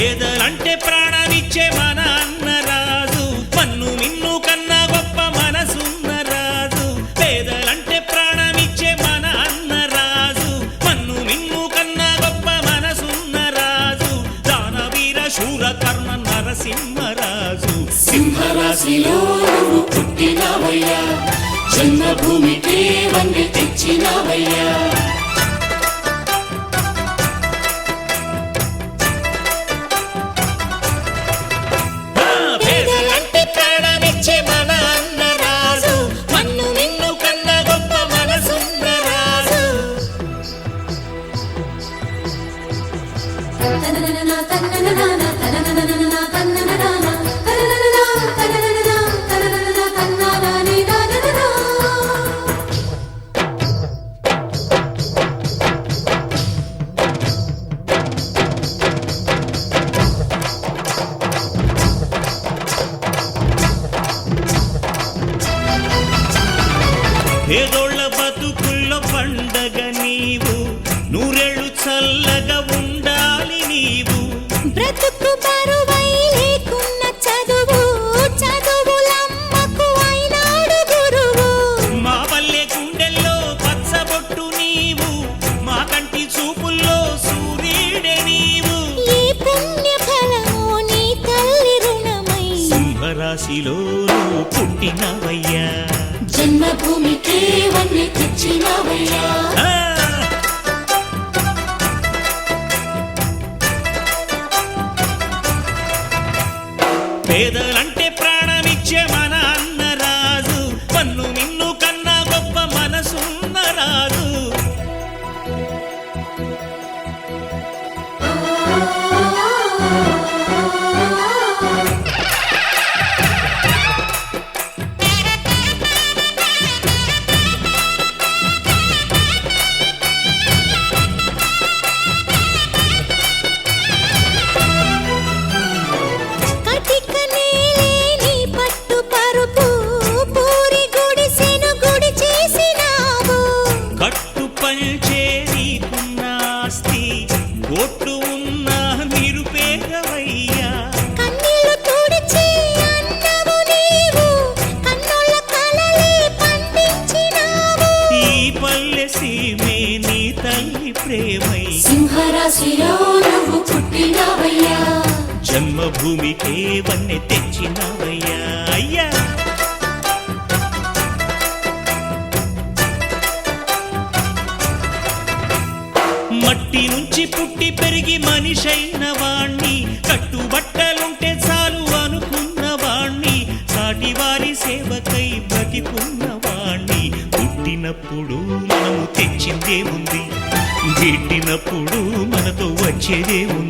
పేదలంటే ప్రాణమిచ్చే మన అన్నరాజు, మన్ను మిన్ను కన్నా గొప్ప మనసున్న రాజు. పేదలంటే ప్రాణమిచ్చే మన అన్నరాజు, మన్ను మిన్ను కన్నా గొప్ప మనసున్న రాజు. దానవీర శూర కర్ణ నరసింహరాజు. సింహరాశిలో నువ్వు పుట్టినవయ్యా, జన్మభూమికి వన్నె తెచ్చినవయ్యా. పేదలంటే ప్రాణమిచ్చే మన అన్నరాజు, మన్ను మిన్ను కన్నా గొప్ప మనసున్న రాజు. పేదోళ్ళ బతుకుల్లో పండగ నీవు, నూరేళ్ళు చల్లగా ఉండాలి నీవు. బ్రతుకు బరువై లేకున్న చదువు, చదువులమ్మకు అయినాడు గురువు. మా పల్లె గుండెల్లో పచ్చబొట్టు నీవు, మా కంటి చూపుల్లో సూర్యుడే నీవు. ఈ పుణ్య ఫలము నీ తల్లి రుణమై సింహరాశిలో నువ్వు పుట్టినవయ్యా. జన్మభూమికి వన్నె తెచ్చినవయ్యా. పేదలంటే ప్రాణమిచ్చే మన అన్నరాజు, మన్ను మిన్ను కన్నా గొప్ప మనసున్న రాజు. కటిక నేలేని పట్టు పరుపు, పూరి గుడిసెను గుడి చేసినావు. కట్టు పంచే నీకున్న ఆస్తి, కోట్లు ఉన్న నిరుపేదవయ్యా. కన్నీళ్లు తుడిచి అన్నవు నీవు, కన్నుల కలలే పండించినావు. ఈ పల్లె సీమే నీ తల్లి ప్రేమై సింహరాశిలో నువ్వు పుట్టినవయ్యా. జన్మభూమికే వన్నె తెచ్చినవయ్యా. అయ్యా మట్టి నుంచి పుట్టి పెరిగి మనిషైన వాణ్ణి, కట్టుబట్టలుంటే చాలు అనుకున్న వాణ్ణి, సాటి వారి సేవకై బతికున్న వాణ్ణి. పుట్టినప్పుడు మనము తెచ్చిందేముంది, గిట్టినప్పుడు మనతో వచ్చేదేముంది.